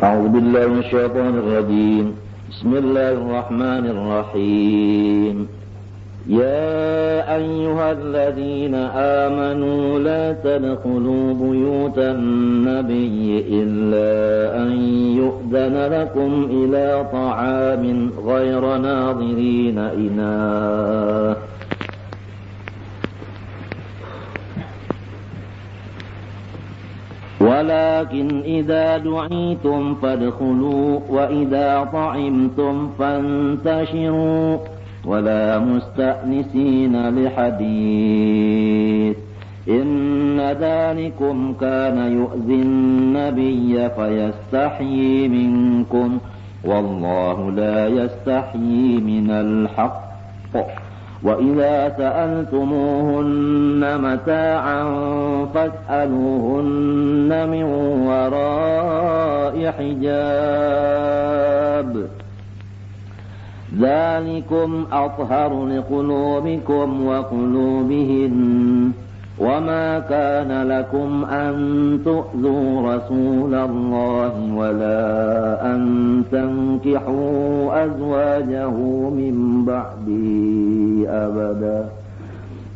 أعوذ بالله من الشيطان الرجيم. بسم الله الرحمن الرحيم. يا أيها الذين آمنوا لا تدخلوا بيوت النبي إلا أن يؤذن لكم إلى طعام غير ناظرين إناه ولكن إذا دعيتم فادخلوا وإذا طعمتم فانتشروا ولا مستأنسين لحديث إن ذلكم كان يؤذي النبي فيستحيي منكم والله لا يستحيي من الحق وإذا سألتموهن متاعا فاسألوهن من وراء حجاب ذلكم أطهر لقلوبكم وقلوبهن وما كان لكم أن تؤذوا رسول الله ولا أن تنكحوا أزواجه من بعده أبدا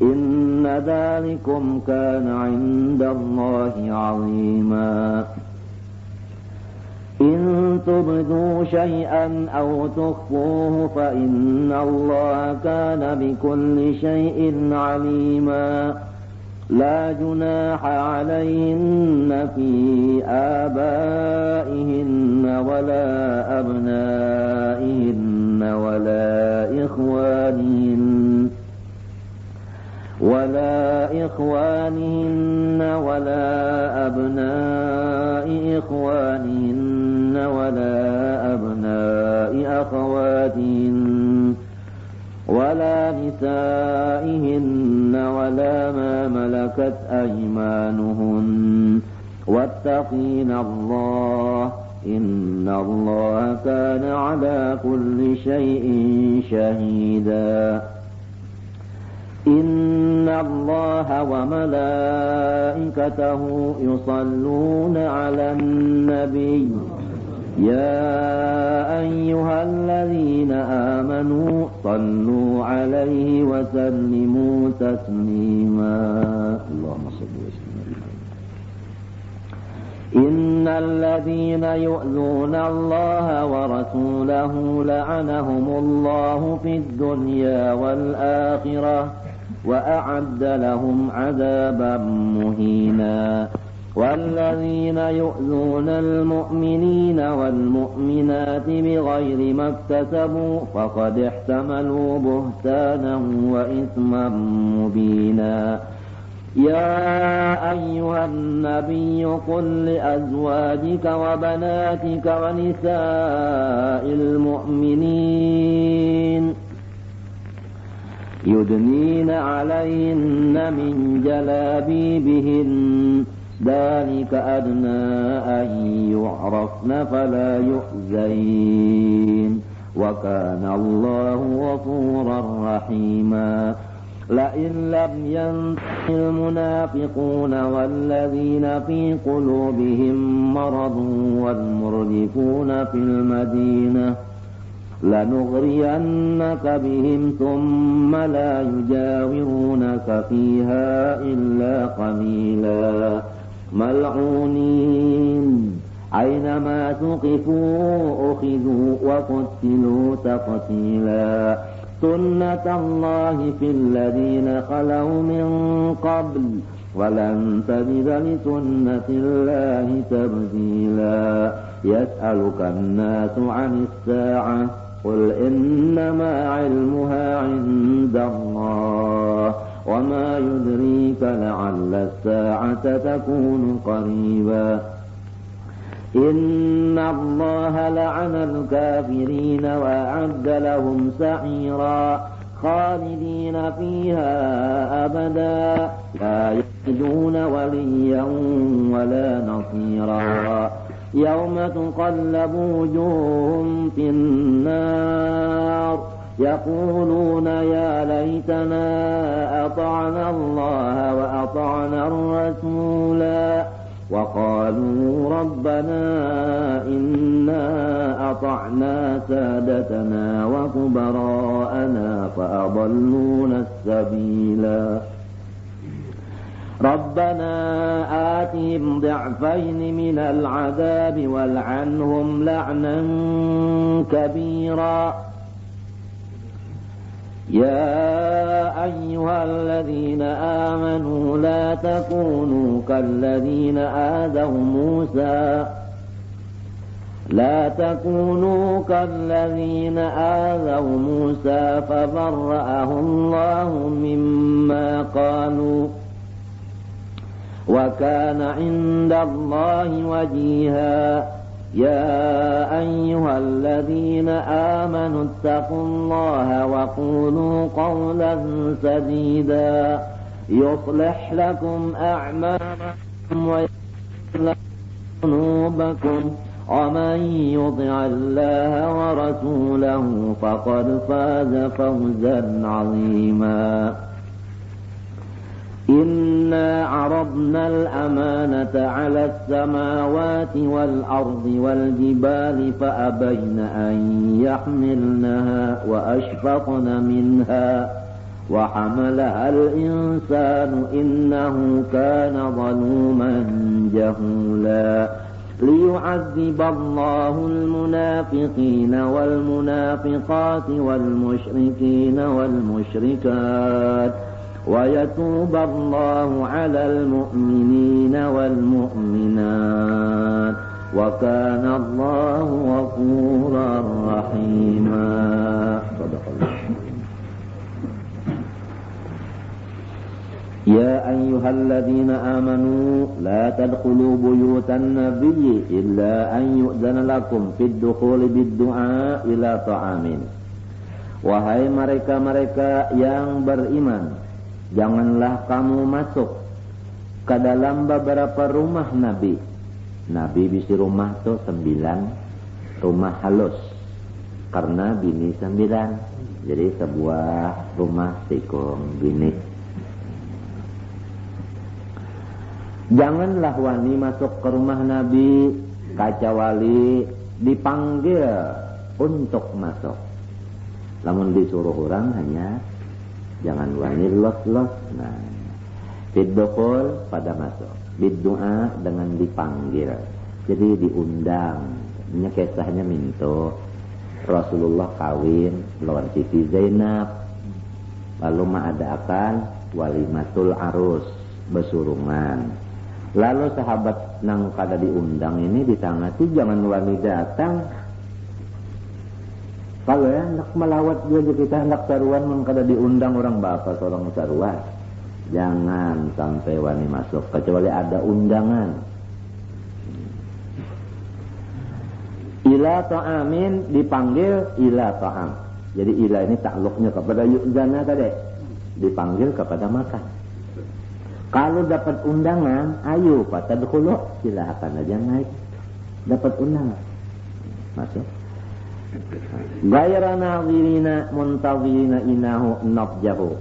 إن ذلكم كان عند الله عظيما إن تبدوا شيئا أو تخفوه فإن الله كان بكل شيء عليما لا جناح عليهن في آبائهن ولا أبنائهن ولا إخوانهن ولا أبناء إخوانهن ولا أبناء أخواتهن ولا نسائهن ولا ما ملكت أيمانهن واتقين الله إن الله كان على كل شيء شهيدا إن الله وملائكته يصلون على النبي يا أيها الذين آمنوا صلوا عليه وسلموا تسليما اللهم صل وسلم. إن الذين يؤذون الله ورسوله لعنهم الله في الدنيا والآخرة وأعد لهم عذابا مهينا والذين يؤذون المؤمنين والمؤمنات بغير ما اكتسبوا فقد احتملوا بهتانا وإثما مبينا يا أيها النبي قل لأزواجك وبناتك ونساء المؤمنين يدنين عليهن من جلابيبهن ذلك أدنى أن يعرفن فلا يؤذين وكان الله غفورا رحيما لئن لم ينته المنافقون والذين في قلوبهم مرض والمرجفون في المدينة لنغرينك بهم ثم لا يجاورونك فيها إلا قليلا ملعونين أينما ثقفوا أخذوا وقتلوا تقتيلا سنة الله في الذين خلوا من قبل ولن تجد لسنة الله تبديلا يسألك الناس عن الساعة قل إنما علمها عند الله وما يدريك لعل الساعة تكون قريبا إن الله لعن الكافرين وأعد لهم سعيرا خالدين فيها أبدا لا يجدون وليا ولا نصيرا يوم تقلب وجوههم في النار يقولون يا ليتنا أطعنا الله وأطعنا الرسولا وقالوا ربنا إنا أطعنا سادتنا وكبراءنا فأضلونا السبيلا ربنا آتهم ضعفين من العذاب والعنهم لعنا كبيرا يا أيها الذين آمنوا لا تكونوا كالذين آذوا موسى فبرأه الله مما قالوا وكان عند الله وجيها يا أيها الذين آمنوا اتقوا الله وقولوا قولا سديدا يصلح لكم أعمالكم ويغفر لكم ذنوبكم ومن يطع الله ورسوله فقد فاز فوزا عظيما إنا عرضنا الأمانة على السماوات والأرض والجبال فأبين أن يحملنها وأشفقن منها وحملها الإنسان إنه كان ظلوما جهولا ليعذب الله المنافقين والمنافقات والمشركين والمشركات ويتوب الله على المؤمنين والمؤمنات وكان الله غفورا رحيما صدق الله يا أيها الذين آمنوا لا تدخلوا بيوت النبي إلا أن يؤذن لكم في الدخول بالدعاء إلى طعام. Wahai mereka-mereka yang beriman, janganlah kamu masuk ke dalam beberapa rumah Nabi. Nabi bisi rumah tuh 9 rumah halus karena bini 9, jadi sebuah rumah tikung bini. Janganlah wani masuk ke rumah Nabi kecuali dipanggil untuk masuk. Namun disuruh orang hanya jangan wani los-los. Nah, biddukhul pada masuk, biddu'a dengan dipanggil. Jadi diundang. Ini kisahnya minto Rasulullah kawin lawan Siti Zainab. Lalu mengadakan walimatul arus, besurungan. Lalu sahabat nang kada diundang ini ditangati jangan wani datang. Kalau ya hendak melawat juga kita hendak saruan mun kada diundang orang bapak seorang saruan. Jangan sampai wani masuk kecuali ada undangan. Ila ta'amin dipanggil ila ta'am. Jadi ila ini takluknya kepada yu'zana tadi. Dipanggil kepada makan. Kalau dapat undangan, ayo fatadkhulu, silakan aja naik. Dapat undangan, masuk. Ghayra nadhirina muntazirina inahu nafjahu.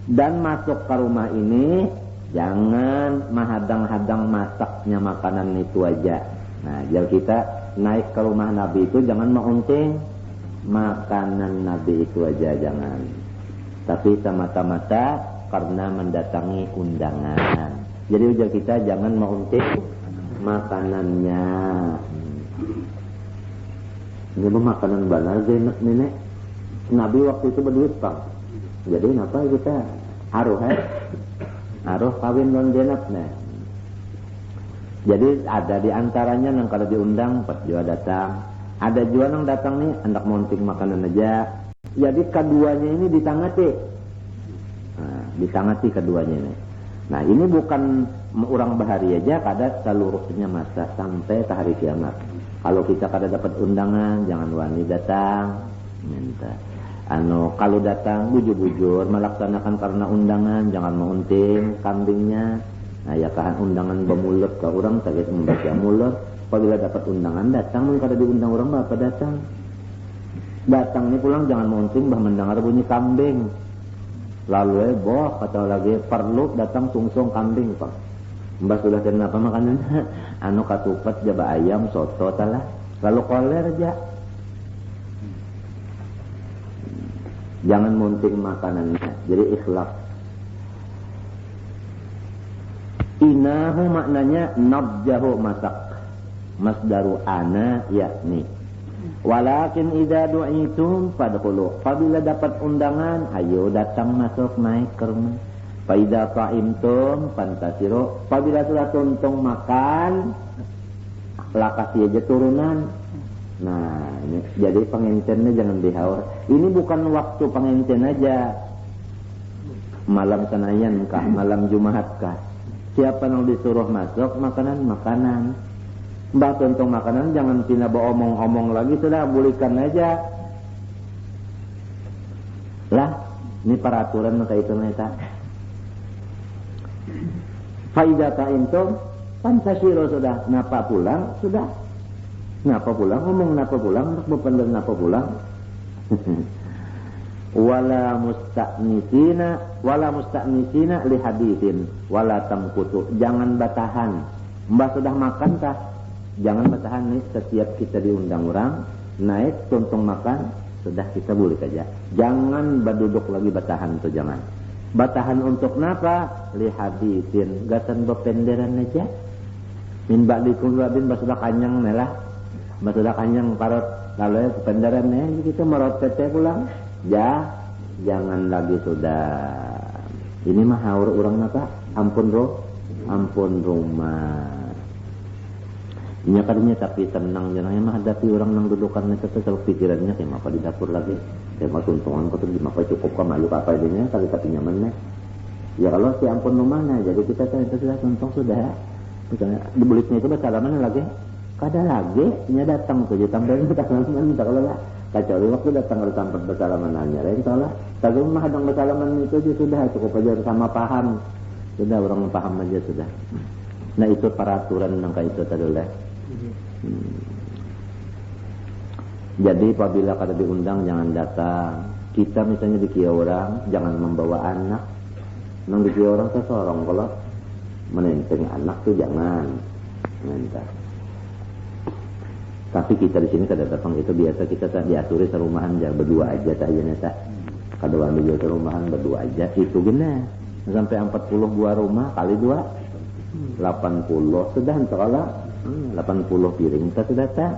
Dan masuk ke rumah ini jangan menghadang-hadang masaknya makanan itu aja. Nah, jadi kita naik ke rumah Nabi itu jangan mengunting makanan Nabi itu aja, jangan. Tapi semata-mata karena mendatangi undangan. Jadi ujar kita jangan menguntit makanannya. Ini makanan banar Zainab nenek. Nabi waktu itu berduit Pak. Jadi kenapa kita haruh kawin non Zainab nih. Jadi ada di antaranya yang kalau diundang pas juga datang. Ada juga yang datang nih hendak monting makanan aja. Jadi keduanya ini ditangati. Nah, ditangati keduanya ini. Nah, ini bukan orang bahari aja, kada seluruhnya masa sampai ke hari kiamat. Kalau kita kada dapat undangan, jangan wani datang. Minta. Kalau datang bujur-bujur melaksanakan karena undangan, jangan mengunting kambingnya. Nah, ya kan undangan bemulut ke orang sakit membaca mulut. Apabila dapat undangan datang, kada diundang orang apa datang. Datang ini pulang jangan mengunting bah mendengar bunyi kambing. Lalu boh kata lagi perlu datang sungsung kambing Pak. Mbak sudah kena apa makanan? Anu katupat jaba ayam soto talah. Lalu koler aja. Jangan munting makanannya. Jadi ikhlas. Inahu maknanya nabjahu masak. Masdaru ana yakni. Walakin idza du'itum fadkhulu. Apabila dapat undangan, ayo datang masuk naik ke rumah. Fa idza ta'imtum fantasiru. Apabila sudah tuntung makan, lakasi aja turunan. Nah, ini jadi pengencennya jangan dihaur. Ini bukan waktu pengencen aja. Malam Senayan kah, malam Jumat kah. Siapa yang disuruh masuk makanan. Mbak tuntung makanan jangan tina omong-omong lagi, sudah bulikan aja. Lah, ini peraturan kayak itu neta. Faidah ta'intum pansasiro sudah. Napa pulang sudah. Napa pulang ngomong napa pulang, nak bener napa pulang. Wala musta'nisina li haditsin wala tamkutu. Jangan batahan. Mbak sudah makan kah? Jangan batahan nih, setiap kita diundang orang naik tuntung makan sudah kita boleh aja. Jangan berduduk lagi batahan tuh jangan. Batahan untuk napa? Li haditsin gasan bependeran aja. Min ba'dikum bin basudah kanyang melah. Basudah kanyang parot lalu bependeran kita merot tete pulang. Ya, jangan lagi sudah. Ini mah haur orang napa? Ampun rumah. Ini katanya tapi tenang jangan mah hadapi orang nang dudukan itu terus pikirannya kayak apa di dapur lagi. Kayak mah tuntungan kok tuh apa cukup kok malu apa idenya tapi nyaman nih. Ya kalau si ampun rumahnya jadi kita itu sudah tuntung sudah. Misalnya dibuliknya itu bersalaman lagi. Kada lagi nya datang tuh tambahin bersalaman minta kalau lah. Kecuali waktu datang harus sampai bersalamanannya lain salah. Tapi mah hadang bersalaman itu sudah cukup aja sama paham. Sudah orang paham aja sudah. Nah itu peraturan yang kayak itu tadi lah. Jadi apabila kada diundang jangan datang. Kita misalnya di kia orang jangan membawa anak. Nang di kia orang sesorong kalau menenteng anak tuh jangan. Mentah. Tapi kita di sini kada datang itu biasa kita tak diaturi serumahan aja berdua aja saja neta. Kada wani juga serumahan berdua aja itu gini. Sampai 40 buah rumah kali 2 80 sudah entahlah 80 piring kita sudah tak.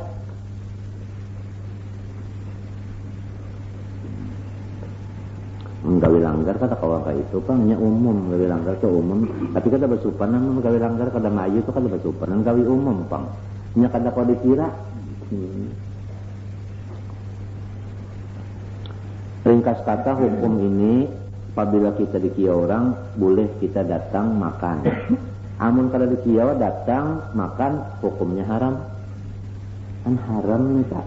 Gawe langgar kata kawan kayak itu hanya umum gawe langgar itu umum. Tapi kada bersupanan gawe langgar kada mayu itu kada bersupanan gawe umum pang. Nya kada kau dikira. Ringkas kata hukum ini apabila kita dikia orang boleh kita datang makan. Amun kada dikia datang makan hukumnya haram. Kan haram nih Kak.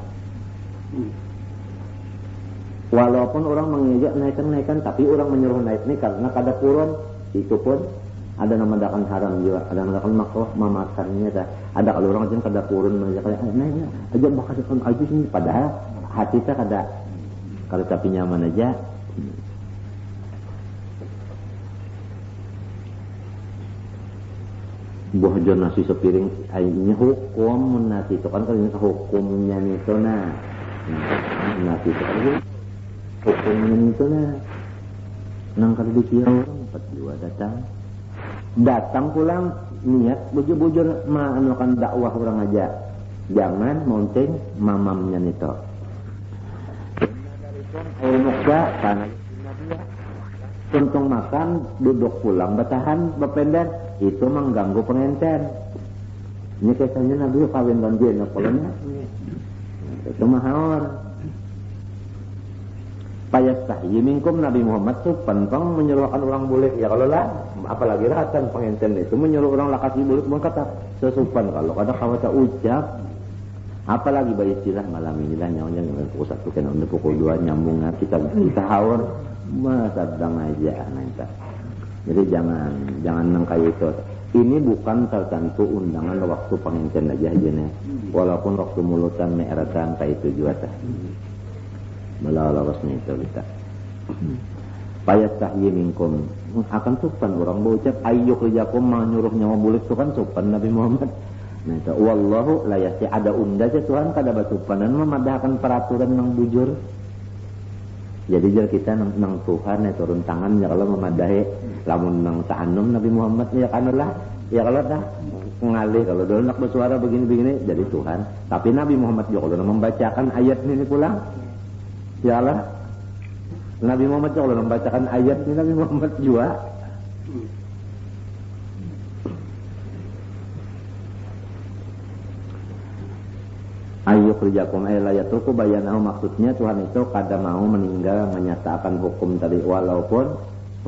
Walaupun orang mengejak naikkan tapi orang menyuruh naik ini karena kada purun itu pun ada nama dakan haram juga, ada nama dakan makruh memakannya dah. Ada kalau orang aja kada purun mengejak naik aja bakal kan aja sini padahal hati kita kada tapi nyaman aja. Buah jon nasi sepiring airnya hukum nasi itu kan kalau hukumnya itu nasi itu kan hukumnya itu nang kada dikira orang 42 datang pulang niat bujur-bujur melakukan dakwah orang aja jangan mounting mamamnya itu air muksa tanah tuntung makan duduk pulang batahan bepender itu mengganggu pengenten. Ini kisahnya Nabi kawin banjir kolonnya itu mahor payastahyi minkum Nabi Muhammad tuh pantang menyuruhkan orang boleh ya kalau lah apalagi ratan pengenten itu menyuruh orang lakasi boleh pun kata sesupan kalau kada kawata ucap apalagi bayi istilah malam ini lah nyawanya pukul 1 kena untuk pukul 2 nyambung kita haur masa sedang aja nanti. Jadi jangan nangkai itu. Ini bukan tertentu undangan waktu pengencen aja nih. Walaupun waktu mulutan meeratan kayak itu juga tah. Melawas nih itu kita. Payastahyi minkum, akan sopan orang berucap ayyuk rijakum menyuruh nyawa bulik itu kan sopan Nabi Muhammad. Nah itu wallahu la yasti, ada unda aja Tuhan kada basupanan memadahkan peraturan yang bujur. Jadi jar kita nang Tuhan ya turun tangan ya kalau memadahi, lamun nang saanum Nabi Muhammad ya kanulah, ya kalau dah ngalih kalau dulu nak bersuara begini-begini jadi Tuhan. Tapi Nabi Muhammad juga kalau membacakan ayat ini pulang, ya Allah. Nabi Muhammad juga kalau membacakan ayat ini Nabi Muhammad juga. Ayyuk rijakum aylayatuku bayanahu, maksudnya Tuhan itu kada mau meninggal menyatakan hukum tadi, walaupun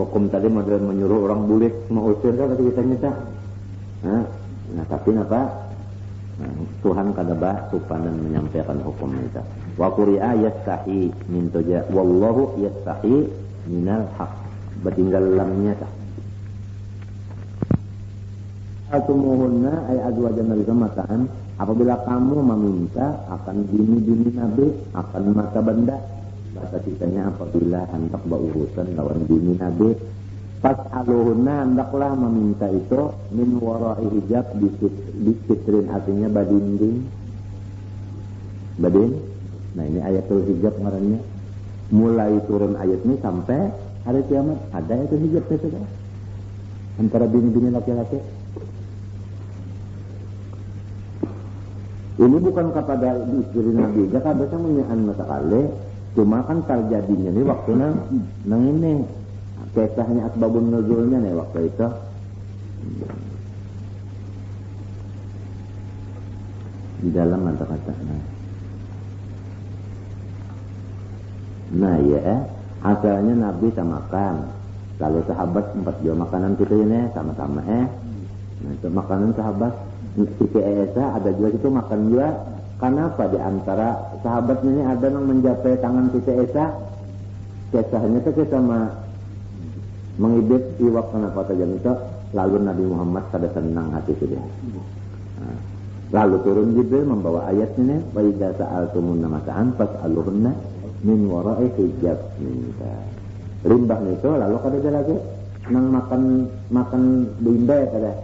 hukum tadi model menyuruh orang bulik mau usir kan kita nyata. Nah tapi apa? Nah, Tuhan kada bah supan dan menyampaikan hukum kita. Wa quri'a yastahi min tuja wallahu yastahi minal haq. Bertinggal lamnya tak. Atumuhunna ay azwajan nabi mataan. Apabila kamu meminta akan bini-bini Nabi, akan mata benda, bahasa kitanya apabila hendak berurusan lawan bini Nabi, pas aluhuna hendaklah meminta itu min warai hijab di sitrin, artinya badinding, badin. Nah ini ayatul hijab ngarannya. Mulai turun ayat ini sampai hari kiamat ada ayatul hijab itu kan antara bini-bini laki-laki. Ini bukan kepada istri Nabi, jika ada menyian masa kali, cuma kan terjadinya ini waktu nang ini kisahnya asbabun nuzulnya nih waktu itu. Di dalam kata-kata. Nah ya, asalnya Nabi samakan, lalu sahabat sempat jual makanan kita ini sama-sama Nah itu makanan sahabat. Siti Aisyah ada juga itu makan juga. Kenapa di antara sahabat ini ada yang menjapai tangan Siti Aisyah? Kisahnya itu kisah mengibit iwak kenapa tajam itu. Lalu Nabi Muhammad pada senang hati itu dia. Lalu turun Jibril membawa ayat ini, wa idza sa'altumunna mata'an fas'aluhunna min wara'i hijab minka. Limbah itu lalu kada lagi nang makan bimba ya kada.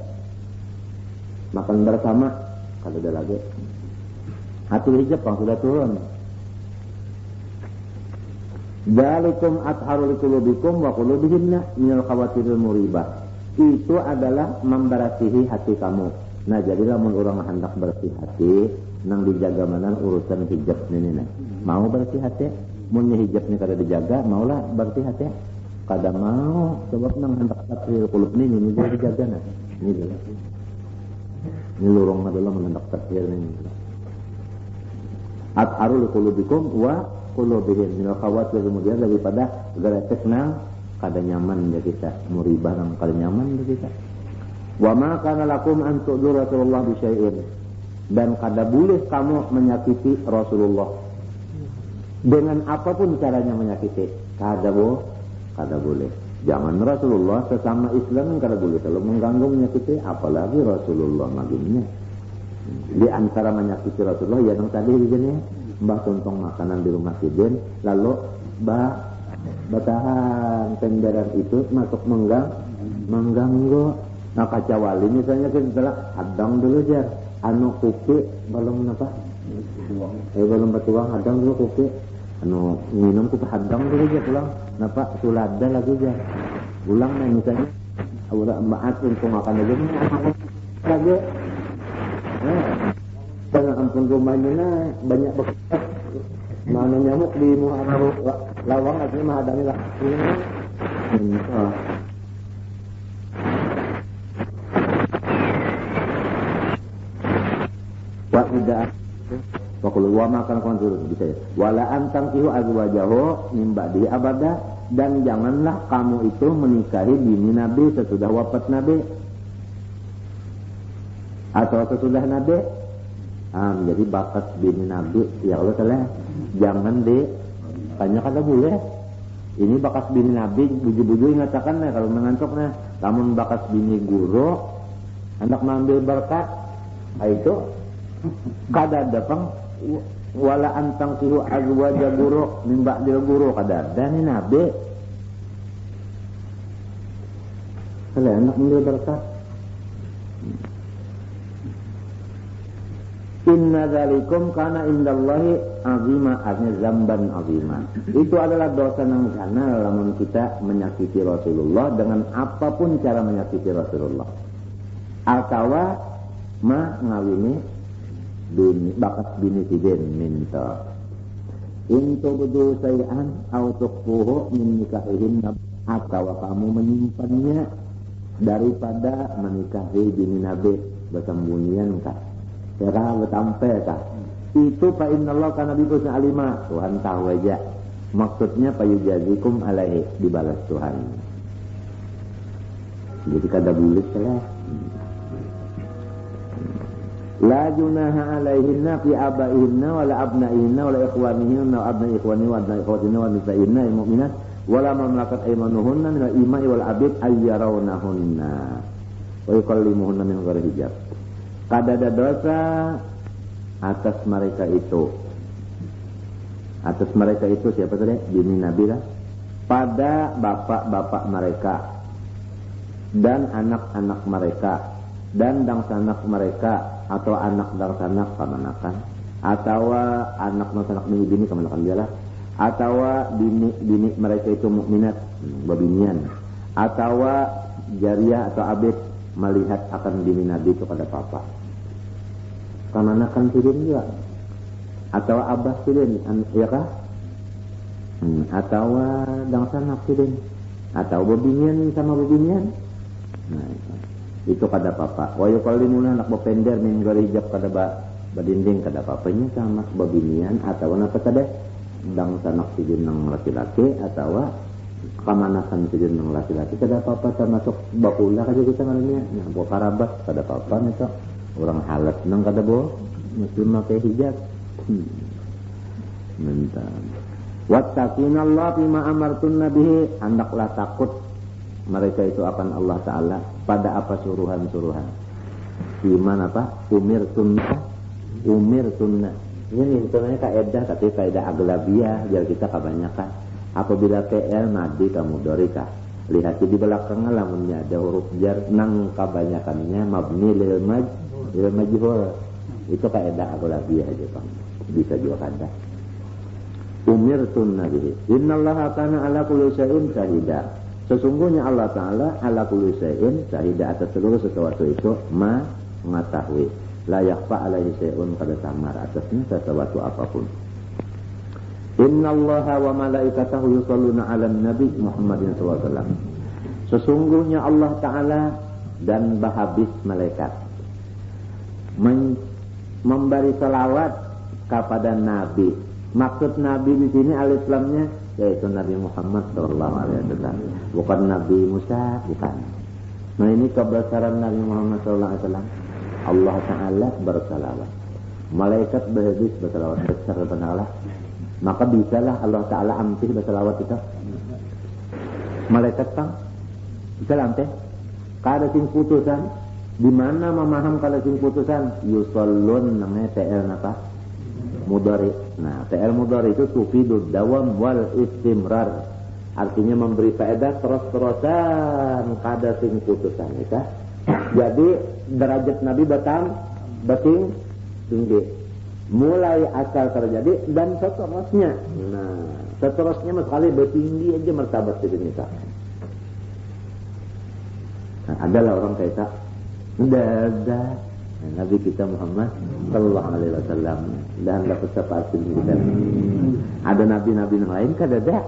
Makan bersama kalau ada lagi atul hijab yang sudah turun. Dzalikum atharu liqulubikum wa qulubihinna minal khawatiril muribah. Itu adalah membersihi hati kamu. Nah jadilah mun urang hendak bersih hati nang dijaga manan urusan hijab ini nah. Mau bersih hati mun hijab ni kada dijaga maulah bersih hati. Kada mau sebab nang hendak tathhir qulub ni dia dijaga nah. Ini dia. Ini lorong adalah menendak takdir ini. Atharu liqulubikum wa qulubihim minal khawatir, kemudian daripada geratek nang kada nyaman ya kita, muribah nang kada nyaman ya kita. Wa ma kana lakum an tu'du Rasulullah bi syai'in, dan kada boleh kamu menyakiti Rasulullah dengan apapun caranya menyakiti. Kada boleh. Jangan Rasulullah sesama Islam yang kada boleh kalau mengganggu menyakiti, apalagi Rasulullah maginnya. Di antara menyakiti Rasulullah ya yang tadi begini, mbah tuntong makanan di rumah sidin, lalu batahan tenderan itu masuk mengganggu. Nah kacawali misalnya kita hadang dulu jar, anu kuki belum apa? Belum bertuang hadang dulu kuki. Anu minum ku hadang dulu aja pulang. Napa sulada lagi aja. Ulang nih misalnya udah maat untuk makan aja lagi. Jangan ampun rumahnya banyak bekas. Mana nyamuk di muhammad lawang aja mah adami lah. Wa udah Wakulu wa makan konsul bisa ya. Wala antang ihu azwajahu min ba'di abada, dan janganlah kamu itu menikahi bini Nabi sesudah wafat Nabi atau sesudah Nabi. Jadi bakat bini Nabi ya Allah telah jangan banyak kata boleh. Ini bakat bini Nabi buju-buju ingatakan kalau mengantuk namun bakat bini guru hendak mengambil berkat itu kada datang wala antang sihu azwaja guru min ba'dil guru kada ada ni Nabi. Kalau anak mengambil berkat. Inna dzalikum kana indallahi azima, artinya zamban azima. Itu adalah dosa nang kana lamun kita menyakiti Rasulullah dengan apapun cara menyakiti Rasulullah. Atawa ngawini bakat bini sidin minta. Intu budu sayan au tuqfuhu min nikahihin, atawa kamu menyimpannya daripada menikahi bini Nabi bersembunyian kah? Kira betampe kah? Itu fa innallah kana bihusni alima, Tuhan tahu aja. Maksudnya payujazikum alaihi, dibalas Tuhan. Jadi kada bulis lah. La junaha alaihinna fi abaihinna wala abnaihinna wala ikhwanihinna wa abnai ikhwanihinna wa abnai ikhwatihinna wa nisaihinna mu'minat wala mamlakat aymanuhunna minal ima'i wal abid ayyarawnahunna wa yukallimuhunna min ghairi hijab. Kada ada dosa atas mereka itu. Atas mereka itu siapa tadi? Bini Nabi lah. Pada bapak-bapak mereka dan anak-anak mereka dan dangsanak mereka atau anak dangsanak pamanakan atau anak dangsanak bini kemanakan dia lah, atau bini mereka itu mukminat babinian, atau jariah atau abid melihat akan bini Nabi kepada papa kemanakan sidin juga, atau abah sidin ya kah, atau dangsanak sidin, atau babinian sama babinian. Nah, itu kada papa. Wa yukallimuna anak bapender min ghairi hijab kada badinding kada papanya sama babinian atau apa kada dang sanak sidin nang laki-laki atau kamanakan sidin nang laki-laki kada papa, termasuk bakula aja kita ngarannya. Nah, bo karabat kada papa itu. Orang halat nang kada bo mesti make hijab. Mentang. Wattaqinallaha bima amartun nabihi, hendaklah takut mereka itu akan Allah Ta'ala pada apa suruhan-suruhan. Iman apa? Umir sunnah. Ini sebenarnya kaedah, tapi kaedah aglabiyah, biar kita kebanyakan. Apabila PL madi kamu dorika. Lihat di belakangnya lamunnya ada huruf jar, nang kebanyakannya mabni lil majhul. Itu kaedah aglabiyah aja Bang. Bisa juga kada. Umir sunnah bihi. Innallaha kana ala kulli syai'in syahida. Sesungguhnya Allah Ta'ala ala kulli syai'in syahida, atas seluruh sesuatu itu mengetahui. La yakhfa alaihi syai'un, pada samar atasnya sesuatu apapun. Innallaha wa malaikatahu yusholluna 'alan nabi Muhammadin sallallahu alaihi wasallam. Sesungguhnya Allah Ta'ala dan bahabis malaikat memberi salawat kepada nabi. Maksud nabi di sini al-Islamnya yaitu Nabi Muhammad sallallahu alaihi wasallam, bukan Nabi Musa, bukan. Nah, ini kebesaran Nabi Muhammad sallallahu alaihi wasallam. Allah Ta'ala bersalawat, malaikat berhabis bersalawat besar kepada Allah. Maka bisalah Allah Ta'ala ampih bersalawat itu. Malaikat Kang bisa ampih. Kada sing putusan, di mana memaham kada sing putusan? Yusallun namanya TL apa? Mudhari. Nah, TL mudhari itu tufidud dawam wal istimrar. Artinya memberi faedah terus-terusan, kada sing putusan ya. Jadi derajat Nabi bating tinggi. Mulai asal terjadi dan seterusnya. Nah, seterusnya sekali bertinggi aja martabat di dunia. Nah, adalah orang kayak udah Nabi kita Muhammad sallallahu alaihi wasallam dan dapat syafaat kita. Ada nabi-nabi yang lain kan ada.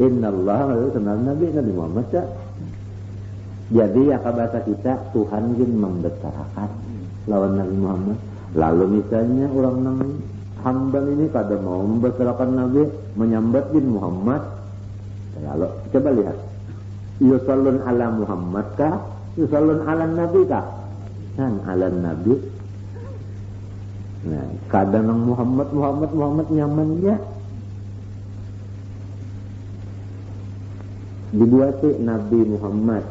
Innallaha wa Nabi Muhammad. Jadi ya bahasa kita Tuhan ingin membesarkan lawan Nabi Muhammad. Lalu misalnya orang nang hamba ini kada mau membesarkan Nabi, menyambat bin Muhammad. Lalu coba lihat. Yusallun ala Muhammad kah? Yusallun ala Nabi kah? Kan ala Nabi. Nah, kadang nang Muhammad nyamannya dibuati Nabi Muhammad.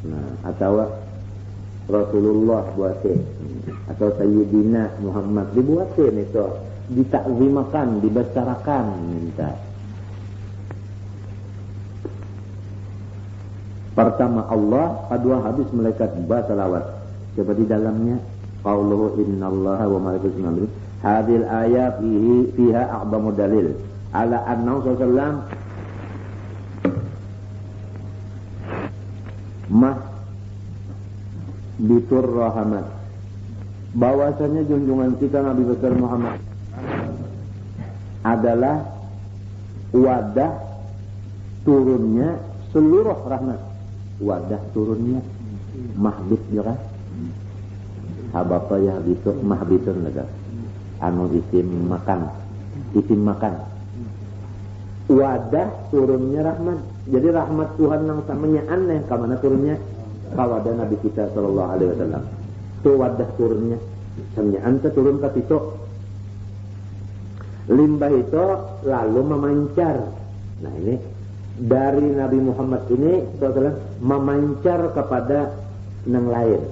Nah, atau Rasulullah buati atau Sayyidina Muhammad dibuatin itu, ditakzimakan, dibesarkan minta. Pertama Allah, kedua habis malaikat bersalawat. Coba di dalamnya qauluhu innallaha wa malaikatahu yusalluna hadhil ayat fiha a'zamu dalil ala annahu sallallahu mah bitur rahmat, bahwasanya junjungan kita Nabi besar Muhammad adalah wadah turunnya seluruh rahmat, wadah turunnya mahbit juga habata ya gitu mahbitun lega anu isim makan wadah turunnya rahmat. Jadi rahmat Tuhan yang samanya aneh kamana turunnya kawadah Nabi kita sallallahu alaihi wasallam tu wadah turunnya samanya anta turun ke situ limbah itu lalu memancar. Nah ini dari Nabi Muhammad ini sallallahu memancar kepada yang lain,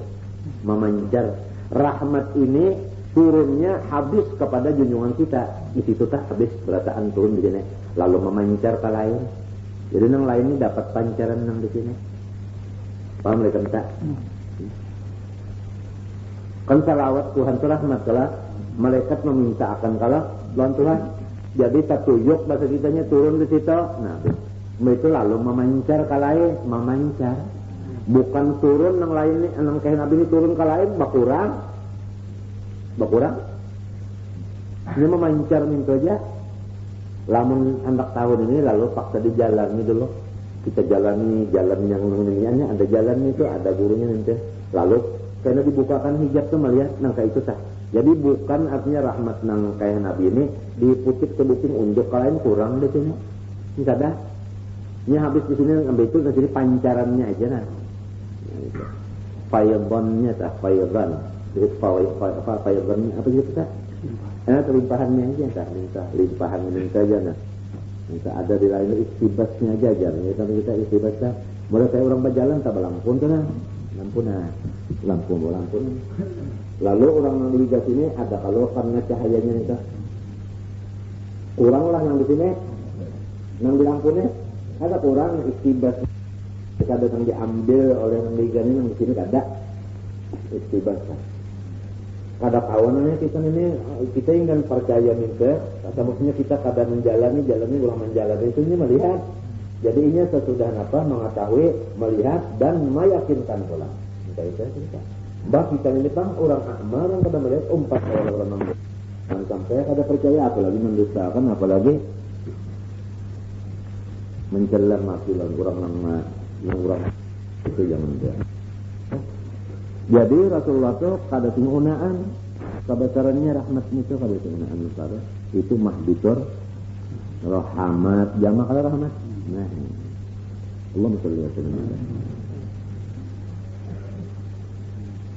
memancar rahmat ini turunnya habis kepada junjungan kita. Di situ tak habis berataan turun di sini lalu memancar ke lain. Jadi yang lain ini dapat pancaran yang di sini. Paham mereka tak? Kan salawat Tuhan itu rahmat kalau malaikat meminta akan kalau lawan Tuhan. Jadi tak tuyuk bahasa kitanya turun di situ. Nah, itu lalu memancar ke lain, memancar. Bukan turun yang lain ini, yang kayak Nabi ini turun ke lain, bakurang. Ini memancar minta aja. Lamun anak tahun ini lalu paksa dijalani dulu. Kita jalani jalan yang ini ada jalan itu, ada gurunya nanti. Lalu karena dibukakan hijab tuh melihat nangka itu tah. Jadi bukan artinya rahmat nang kayak Nabi ini diputik ke buting unjuk ke lain kurang di sini. Enggak ada. Ini habis di sini ambil itu di sini pancarannya aja nah. Fayadhannya tah, fayadhan. Jadi fayadhannya apa gitu tah? Limpahannya aja, minta limpahannya aja, nah. Minta ada di lain istibasnya aja, ya, tapi kita istibasnya, mulai kayak orang berjalan, tak berlampun kan, lampu. Lalu orang yang di sini ada kalau karena cahayanya itu kurang lah yang di sini, yang di lampunya ada kurang istibas, ada yang diambil oleh yang di sini ada istibas. Kada kawanannya kita ingin percaya minta, maksudnya kita kada menjalani ulang menjalani itu ini melihat. Jadi ini sesudah apa mengetahui, melihat dan meyakinkan pula. Kita. Bah kita ini bang orang amal yang kada melihat umpat orang sampai kada percaya apalagi mendustakan apalagi mencela makilan kurang yang kurang itu jangan dia. Jadi Rasulullah itu kada tinggunaan kebesarannya rahmatnya itu kada tinggunaan besar. Itu mahbitur rahmat jama kada rahmat. Nah, Allahumma shalli wa sallim.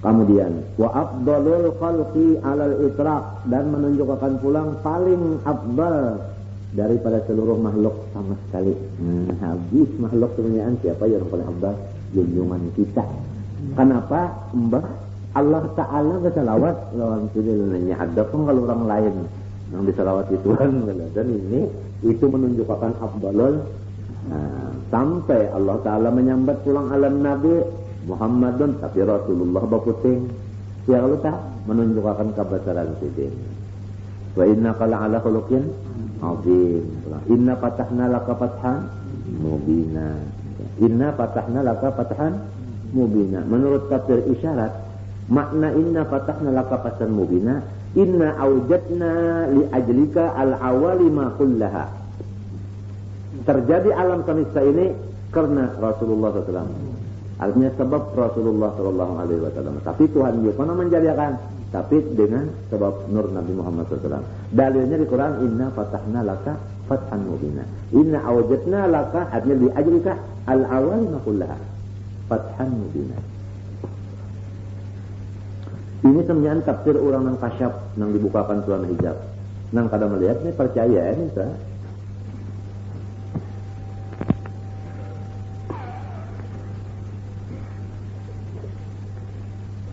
Kemudian wa afdalul khalqi 'alal itraq dan menunjukkan pulang paling afdal daripada seluruh makhluk sama sekali. Habis makhluk kemuliaan siapa yang paling afdal? Junjungan kita. Kenapa? Mbah Allah Ta'ala bersalawat lawan sudilnya ada pun kalau orang lain yang disalawati Tuhan dan ini itu menunjukkan afdalul sampai Allah Ta'ala menyambat pulang alam Nabi Muhammadun tapi Rasulullah baputing ya kalau tak menunjukkan kebesaran sidin wa innaka la'ala khuluqin azim inna fatahna laka fathan mubina mubina. Menurut tafsir isyarat, makna inna fatahna laka fathan mubina, inna aujadna li ajlika al-awalima kullaha. Terjadi alam semesta ini karena Rasulullah SAW. Artinya sebab Rasulullah SAW. Tapi Tuhan juga pernah menjadikan, tapi dengan sebab nur Nabi Muhammad SAW. Dalilnya di Quran, inna fatahna laka fathan mubina. Inna aujadna laka, artinya li ajlika al-awalima kullaha. Fathan mubina. Ini sebenarnya tafsir orang yang kasyaf yang dibukakan Tuhan hijab. Nang kada melihat ini percaya ini sah.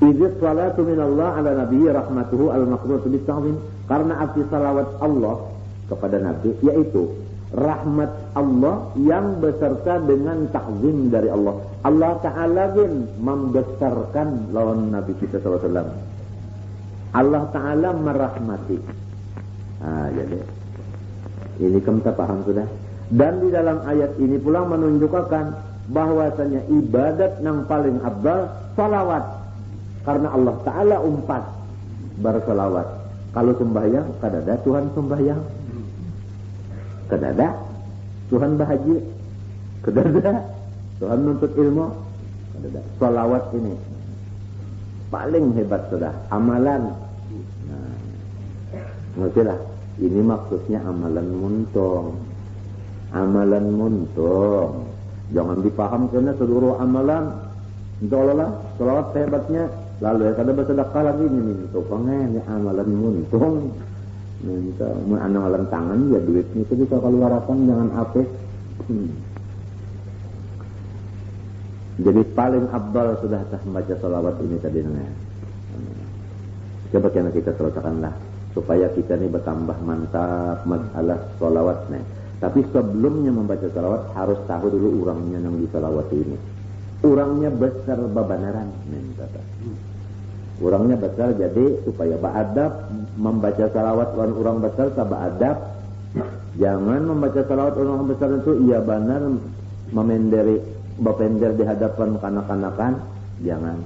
Izz salatu minallah ala nabiyyi rahmatuhu al-maqdus bis-ta'zim. Karena arti salawat Allah kepada Nabi yaitu rahmat Allah yang beserta dengan takzim dari Allah. Allah Ta'ala bin membesarkan lawan Nabi kita SAW. Allah Ta'ala merahmati. Jadi ini kita paham sudah. Dan di dalam ayat ini pula menunjukkan bahwasanya ibadat yang paling afdal salawat. Karena Allah Ta'ala umpat bersalawat. Kalau sembahyang, kadada Tuhan sembahyang. Kadada Tuhan bahagia. Kadada Tuhan nuntut ilmu. Kadada salawat ini paling hebat sudah. Amalan. Ngertilah. Ini maksudnya amalan muntung. Amalan muntung. Jangan dipaham karena seluruh amalan. Insyaallah salawat hebatnya. Lalu ya kada bersedekah lagi minta pengen ya amalan muntung. Minta amalan tangan ya duitnya itu bisa keluarkan jangan apes. Jadi paling abdal sudah membaca salawat ini tadi namanya. Coba kita selesaikanlah supaya kita ini bertambah mantap masalah salawat nih. Tapi sebelumnya membaca salawat harus tahu dulu orangnya yang di salawat ini. Orangnya besar babanaran minta. Orangnya besar jadi supaya beradab membaca salawat orang besar tak beradab. Jangan membaca salawat orang besar itu ia benar bapender di hadapan kanak-kanakan, jangan.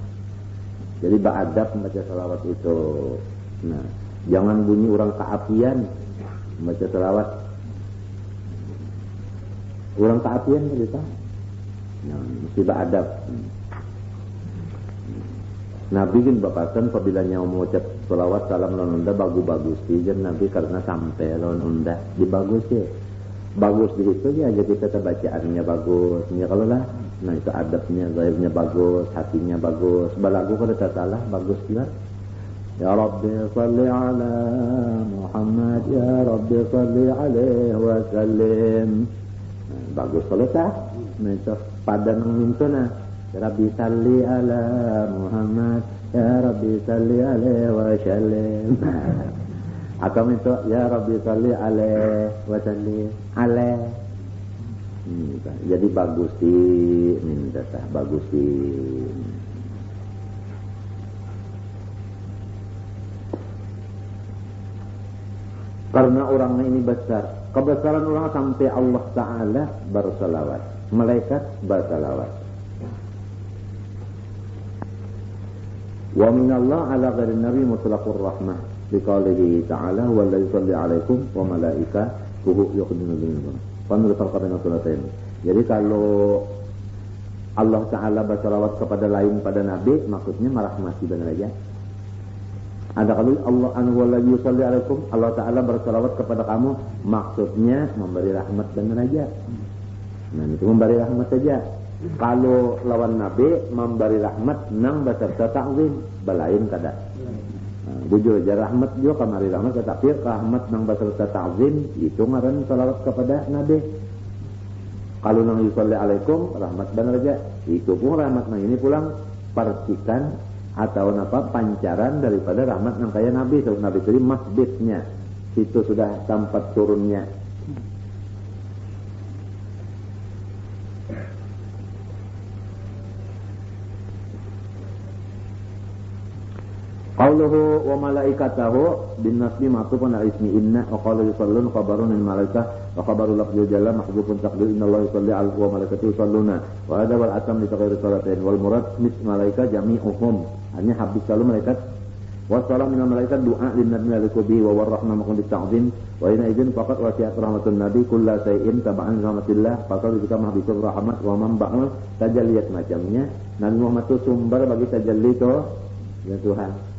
Jadi beradab membaca salawat itu. Nah, jangan bunyi orang keapian membaca salawat. Orang keapian kita. Nah, mesti beradab. Nabi kan bapakkan apabila nyawa mau ucap salawat salam lawan unda bagus-bagus sih Nabi karena sampai lawan unda dibagus ya. Bagus di situ ya aja kita terbacaannya bagus. Ya kalau lah, nah itu adabnya, zahirnya bagus, hatinya bagus. Balagu kalau tak salah bagus juga. Ya Rabbi salli ala Muhammad, ya Rabbi salli alaihi wa sallim. Nah, bagus kalau tak. Nah itu padan minta nah. Ya Rabbi salli ala Muhammad, ya Rabbi salli alaihi wa sallim. Atau minta ya Rabbi salli alaihi wa sallim. Alaihi. Jadi bagus sih, minta bagus sih. Karena orangnya ini besar. Kebesaran orang sampai Allah Ta'ala bersalawat. Malaikat bersalawat. Wa minallah ala ghairi nabi mutlaqur rahmah biqaulihi ta'ala wallazi yusalli 'alaikum wa malaikatuhu yuqduna bil salam. Panul perkara suratain. Jadi kalau Allah Ta'ala bersalawat kepada lain pada nabi maksudnya merahmati benar aja. Ada kalau Allah wallazi yusalli 'alaikum Allah Ta'ala bersalawat kepada kamu maksudnya memberi rahmat benar aja. Nah itu memberi rahmat saja. Kalau lawan Nabi memberi rahmat nang beserta ta'zim balain kada. Jujur aja rahmat juga kamari rahmat tetapi rahmat nang beserta ta'zim itu ngaran salawat kepada Nabi. Kalau nang yusalli alaikum rahmat benar aja itu pun rahmat nang ini pulang percikan atau apa pancaran daripada rahmat nang kaya Nabi. Sebab Nabi itu masjidnya situ sudah tempat turunnya. Qauluhu wa malaikatahu bin nasbi ma'tufun ala ismi inna wa qalu yusallun khabarun min malaikah wa khabaru lafzul jalla mahdzufun taqdir innallaha yusalli 'ala wa malaikatu yusalluna wa hadha wal atam li taghairi salatain wal murad mis malaika jami'uhum hanya habis kalau malaikat wa salam min malaikat du'a lin nabi alikubi wa warahna maqam ta'zim wa ina idzin faqat wasi'at rahmatun nabi kullu shay'in tab'an rahmatillah faqad kita mahbisur rahmat wa man ba'al tajalliyat macamnya Nabi Muhammad itu sumber bagi tajalli itu ya Tuhan.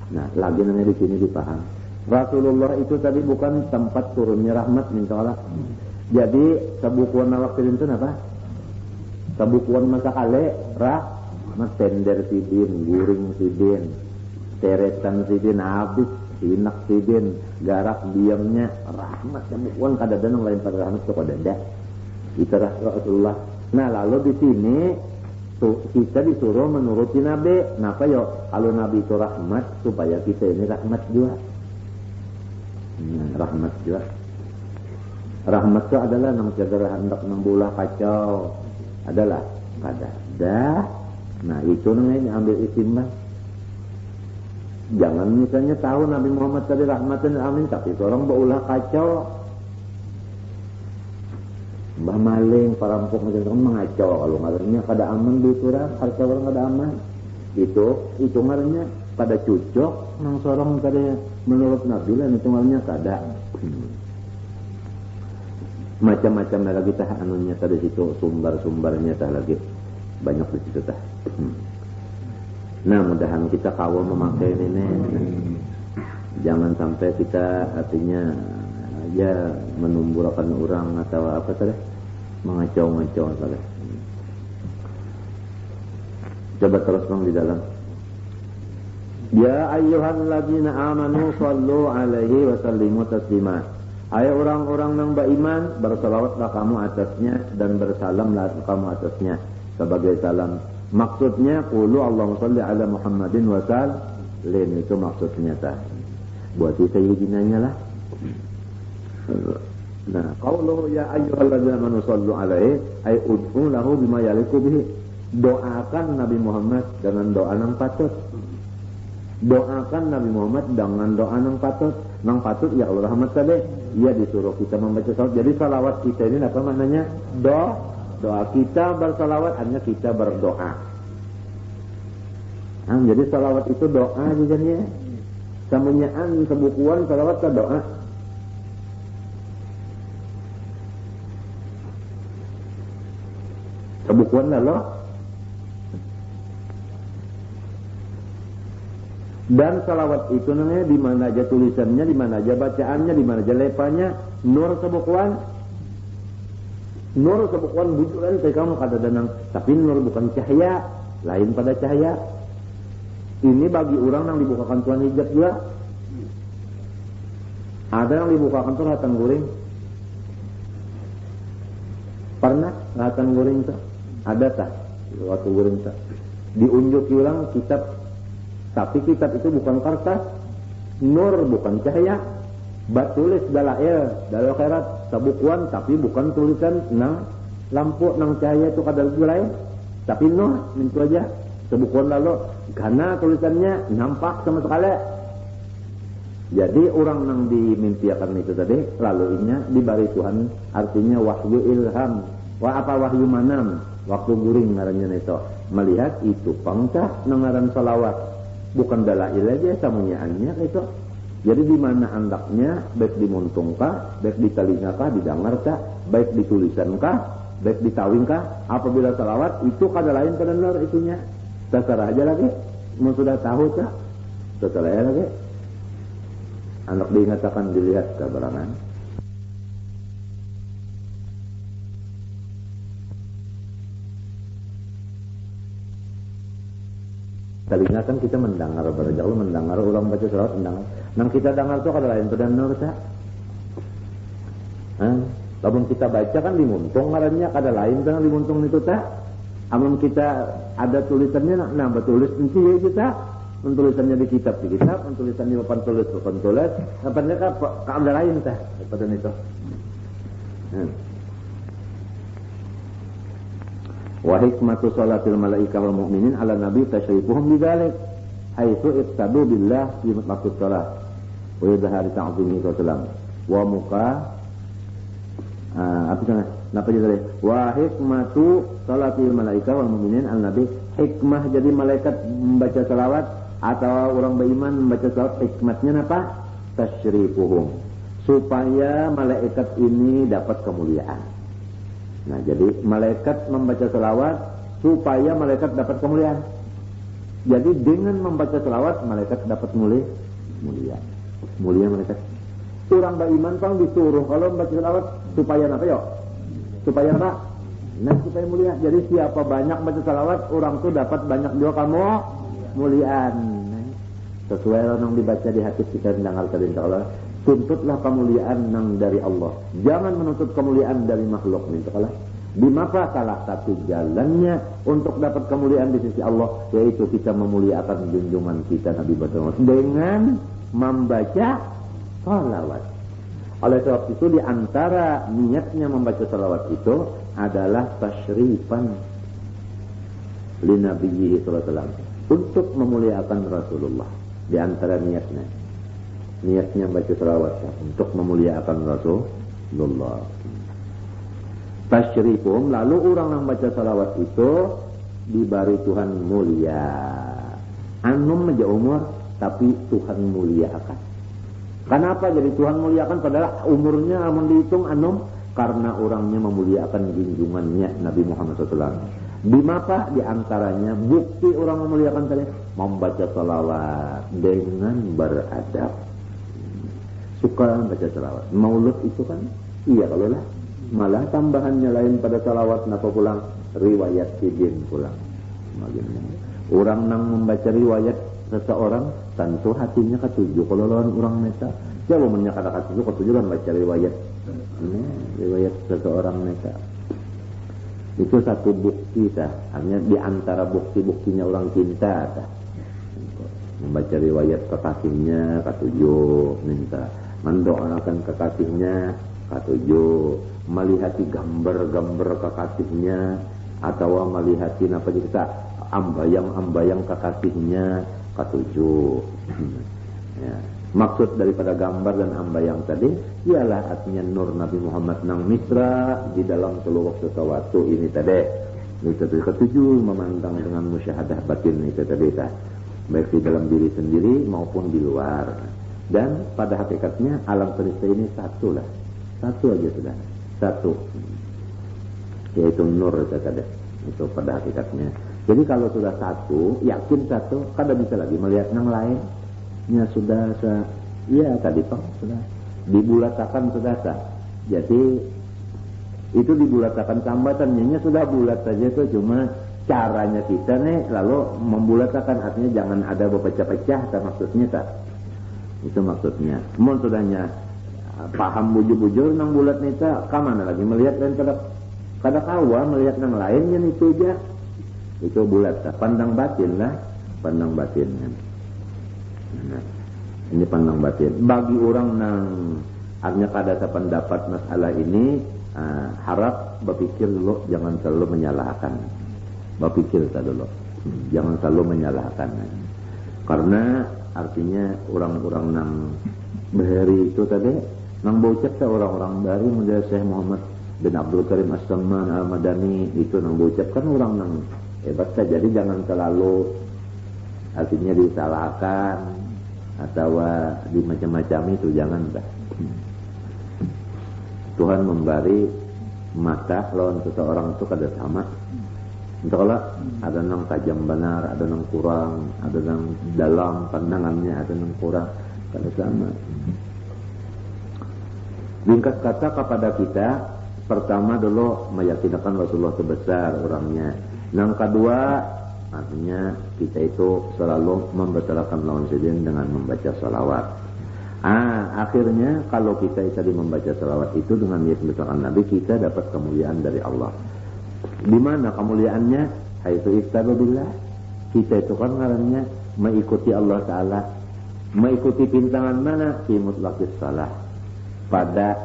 Nah, lagi namanya di sini dipaham. Rasulullah itu tadi bukan tempat turunnya rahmat minta Allah. Jadi sabukuan waktu itu apa? Sabukuan masa kale rahmat tender sidin, guring sidin, teretan sidin habis, sinak sidin, garak diamnya rahmat sabukuan kadang-kadang lain pada rahmat kepada dah. Itu Rasulullah. Nah, lalu di sini kita disuruh menuruti Nabi. Kenapa yo? Kalau Nabi itu rahmat, supaya kita ini rahmat juga. Rahmat juga. Rahmat itu adalah nang jaga hendak nang bola kacau. Adalah kada. Dah. Nah, itu namanya ambil istimewa. Jangan misalnya tahu Nabi Muhammad tadi rahmatan lil alamin tapi orang berulah kacau. Mbah maling, perampok macam itu mengacau kalau ngarannya kada aman di orang, harta orang kada aman. Itu ngarannya pada cocok nang sorong tadi menurut Nabi lah itu ngarannya kada. Macam-macam lagi tah anunya tadi situ sumber-sumbernya tah lagi banyak di situ tah. Nah, mudahan kita kawal memakai ini. Jangan sampai kita artinya ya menumburkan orang atau apa tadi mengacau-ngacau tadi. Coba terus bang di dalam. Ya ayyuhalladzina amanu sallu alaihi wa sallimu taslima. Hai orang-orang yang beriman, bersalawatlah kamu atasnya dan bersalamlah kamu atasnya sebagai salam. Maksudnya qulu Allahumma shalli ala Muhammadin wa sallim, itu maksudnya tah. Buat sayyidinanya lah. Nah, qauluhu ya ayyuhalladzina amanu sallu alaihi ay ud'u lahu bima yaliqu bihi. Doakan Nabi Muhammad dengan doa yang patut. Doakan Nabi Muhammad dengan doa yang patut. Nang patut ya Allah rahmat tadi. Ia disuruh kita membaca salawat. Jadi salawat kita ini apa maknanya? Doa kita bersalawat hanya kita berdoa. Nah, jadi salawat itu doa jadinya. Samunyaan sebukuan salawat ke doa. Sebukuan lah loh. Dan salawat itu namanya di mana aja tulisannya, di mana aja bacaannya, di mana aja lepanya, nur sebukuan. Nur sebukuan bujuran kayak kamu kata danang, tapi nur bukan cahaya, lain pada cahaya. Ini bagi orang yang dibukakan Tuhan hijab juga. Ada yang dibukakan tuh ratan guring. Pernah ratan guring tak? Ada tak? Waktu guring tak? Diunjuk ulang kitab. Tapi kitab itu bukan kertas, nur bukan cahaya, tulis dalail khairat, sabukuan tapi bukan tulisan nang lampu nang cahaya itu kadal lain, tapi nur itu aja, sabukuan lalu karena tulisannya nampak sama sekali. Jadi orang nang dimimpiakan itu tadi lalu inya diberi Tuhan artinya wahyu ilham, wahyu manam, waktu guring ngarannya itu melihat itu pangcah nangaran salawat. Bukan dalail aja samunyaannya itu. Jadi di mana andaknya baik dimuntungkah, baik di telingakah, didengarkah, baik ditulisankah, baik ditawingkah, apabila salawat itu kada lain kada nur itunya. Terserah aja lagi. Mau sudah tahu kah? Terserah lagi. Anak diingatakan dilihat keberangan. Telinga kan kita mendengar berjauh, mendengar orang baca salawat, mendengar. Nang kita dengar itu kada lain pada nur tak. Lamun kita baca kan dimuntung ngarannya kada lain kan dimuntung itu tak. Amun kita ada tulisannya, nah bertulis nanti ya kita, tulisannya di kitab, tulisannya di papan tulis, apanya kada lain tak pada itu. Wa hikmatu salatil malaikah wal mu'minin ala nabi tasyrifuhum bidzalik haitsu iqtadu billah fi maqsud salat wa yadhhari ta'zimihi sallam wa muka apa sana napa jadi wa hikmatu salatil malaikah wal mu'minin ala nabi hikmah jadi malaikat membaca salawat atau orang beriman membaca salawat hikmatnya apa tasyrifuhum supaya malaikat ini dapat kemuliaan. Nah, jadi malaikat membaca selawat supaya malaikat dapat kemuliaan. Jadi dengan membaca selawat malaikat dapat mulia malaikat. Orang beriman pang disuruh kalau membaca selawat supaya apa yo? Supaya apa? Nah, supaya mulia. Jadi siapa banyak baca selawat orang tuh dapat banyak juga kamu muliaan. Sesuai yang dibaca di hati kita mendengar kalian Allah. Tuntutlah kemuliaan nang dari Allah. Jangan menuntut kemuliaan dari makhluk. Di maka salah satu jalannya untuk dapat kemuliaan di sisi Allah yaitu kita memuliakan junjungan kita Nabi Muhammad dengan membaca salawat. Oleh sebab itu di antara niatnya membaca salawat itu adalah tasyrifan li nabiyyi sallallahu alaihi wasallam, untuk memuliakan Rasulullah. Di antara niatnya membaca salawat untuk memuliakan Rasulullah. Tasyrifum, lalu orang yang baca salawat itu diberi Tuhan mulia. Anum aja umur, tapi Tuhan muliakan. Kenapa jadi Tuhan muliakan padahal umurnya amun dihitung anum? Karena orangnya memuliakan junjungannya Nabi Muhammad SAW. Di mapa di antaranya bukti orang memuliakan tadi membaca salawat dengan beradab. Suka baca salawat. Maulud itu kan iya kalau lah. Malah tambahannya lain pada salawat napa pulang riwayat sidin pulang. Orang nang membaca riwayat seseorang tentu hatinya ketujuh. Kalau lawan orang neta siapa menyak kata ketujuh ketujuh kan baca riwayat riwayat seseorang neta. Itu satu bukti tah. Hanya di antara bukti-buktinya orang cinta tah. Membaca riwayat kekasihnya ketujuh minta mendoakan kekasihnya ketujuh, melihati gambar-gambar kekasihnya atau melihati apa kita ambayang-ambayang kekasihnya ketujuh. Ya. Maksud daripada gambar dan ambayang tadi ialah artinya nur Nabi Muhammad nang mitra di dalam seluruh sesuatu ini tadi. Itu ketujuh memandang dengan musyahadah batin itu tadi tah. Baik di dalam diri sendiri maupun di luar. Dan pada hakikatnya alam semesta ini satu lah. Satu aja sudah. Satu. Yaitu nur itu tadi. Itu pada hakikatnya. Jadi kalau sudah satu, yakin satu, kada bisa lagi melihat yang lain. Ya sudah, ya tadi Pak, sudah dibulatakan sudah sah. Jadi itu dibulatakan tambatannya sudah bulat saja itu, cuma caranya kita nih lalu membulatakan, artinya jangan ada berpecah-pecah, tak maksudnya tak. Itu maksudnya. Mun sudahnya paham bujur-bujur nang bulat nih tak, kamana lagi melihat dan kada kawa melihat yang lainnya itu aja. Itu bulat tak. Pandang batin lah, pandang batin. Nah, ini pandang batin. Bagi orang nang artinya kada sependapat masalah ini, harap berpikir dulu, jangan selalu menyalahkan. Berpikir dulu, jangan selalu menyalahkan. Karena artinya orang-orang nang bahari itu tadi, nang bocet orang-orang bahari model Syekh Muhammad bin Abdul Karim As-Samman Al-Madani itu nang bocet kan orang nang hebat saja. Jadi jangan selalu artinya disalahkan atau di macam-macam itu, jangan dah. Tuhan memberi mata lawan seseorang itu kada sama. Entahlah, ada yang tajam benar, ada yang kurang, ada yang dalam pandangannya, ada yang kurang, kada sama. Ringkas kata kepada kita, pertama dulu meyakinkan Rasulullah sebesar orangnya. Yang kedua, artinya kita itu selalu membesarkan lawan sidin dengan membaca salawat. Akhirnya kalau kita tadi membaca salawat itu dengan niat membesarkan Nabi, kita dapat kemuliaan dari Allah. Di mana kemuliaannya? Haitsu ittababillah. Kita itu kan ngarannya mengikuti Allah Ta'ala. Mengikuti pintangan mana? Fi mutlaqis salah. Pada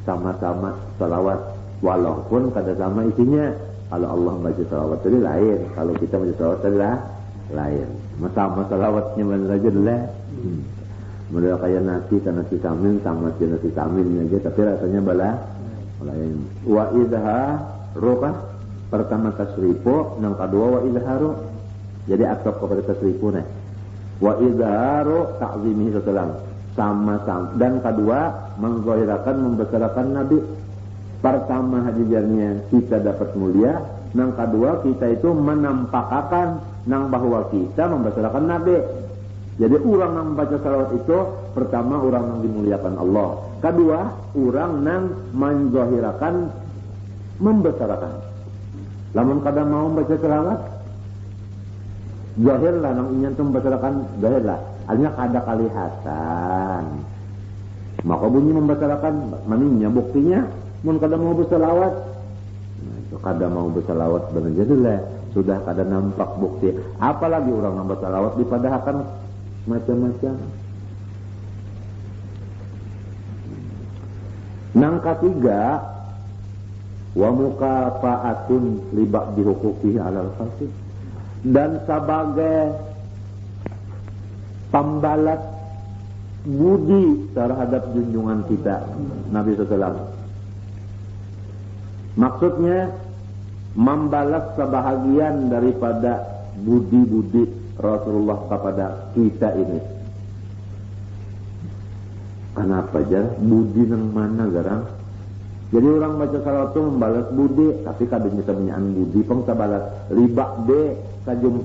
sama-sama salawat. Walaupun kada sama isinya. Kalau Allah baca salawat tadi lain. Kalau kita baca salawat tadi lain. Sama salawatnya mana saja lah. Model kayak nasi samin sama nasi samin aja. Tapi rasanya lain. Wa idha roka pertama tasrifu, yang kedua wa izharu. Jadi atop kepada tasrifu nih. Wa izharu ta'zimihi sallallahu sama-sama. Dan kedua menzahirkan membesarkan Nabi. Pertama hajijarnya kita dapat mulia, yang kedua kita itu menampakkan nang bahwa kita membesarkan Nabi. Jadi orang yang membaca salawat itu pertama orang yang dimuliakan Allah. Kedua orang yang menzahirkan membesarkan. Lamun kada mau baca salawat, zahirlah nang ingin tu membesarkan, zahirlah. Artinya kada kelihatan. Maka bunyi membesarkan, maninya buktinya, mun kada mau bersalawat. Nah, itu kada mau bersalawat benar jadilah sudah kada nampak bukti. Apalagi orang yang bersalawat dipadahkan macam-macam. Nang ketiga, wa mukafaatun li ba'di huquqihi 'alal khalqi, dan sebagai pembalas budi terhadap junjungan kita Nabi SAW. Maksudnya membalas sebahagian daripada budi-budi Rasulullah kepada kita ini. Kenapa aja budi nang mana garang? Jadi orang baca salawat itu membalas budi, tapi kadang sebenarnya budi peng balas riba de sajum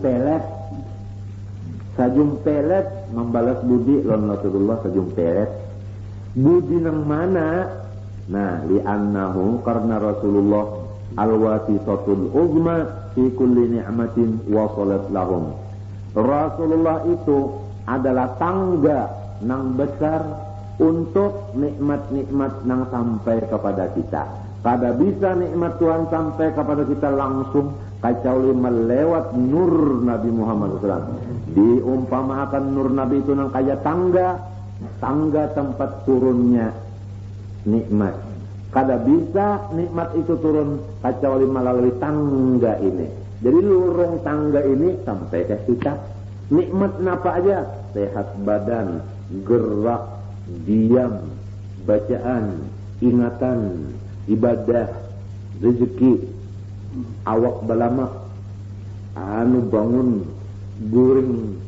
pelet membalas budi lawan Rasulullah sajum pelet. Budi nang mana? Nah, li'annahu karena Rasulullah al-wasitatul uzma fi kulli ni'matin wasalat lahum. Rasulullah itu adalah tangga nang besar untuk nikmat-nikmat nang sampai kepada kita. Kada bisa nikmat Tuhan sampai kepada kita langsung kecuali melewat nur Nabi Muhammad SAW. Diumpamakan nur Nabi itu nang kaya tangga tempat turunnya nikmat. Kada bisa nikmat itu turun kecuali melalui tangga ini. Jadi lorong tangga ini sampai ke kita. Nikmat apa aja? Sehat badan, gerak, diam, bacaan, ingatan, ibadah, rezeki, awak balama, anu bangun, guring,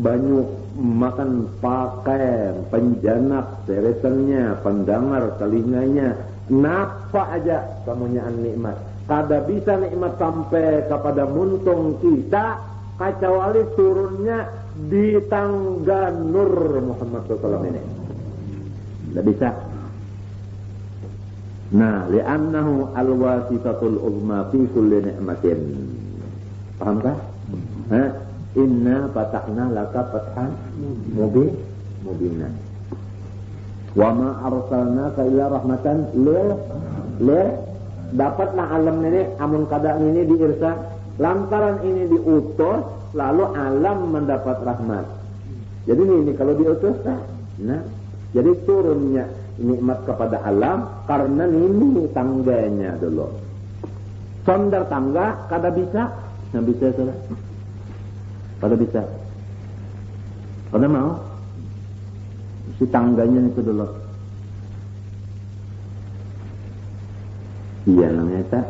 banyu, makan pakaian, penjanak, seretannya, pendengar, telinganya, napa aja kemunyaan nikmat. Kada bisa nikmat sampai kepada muntung kita kecuali turunnya di tangga nur Muhammad SAW ini. Tidak bisa. Nah, li'annahu al-wasitatul uzma fi kulli ni'matin. Pahamkah? Inna fatahna laka fathan mubinan. Wa ma arsalnaka illa rahmatan lil dapatlah alam ini amun kada ini diirsa lantaran ini diutus lalu alam mendapat rahmat. Jadi ini kalau diutus nah jadi turunnya nikmat kepada alam karena ini tangganya dulu. Sondar tangga kada bisa, nggak bisa saudara. Kada bisa. Kada mau. Si tangganya itu dulu. Iya namanya tak.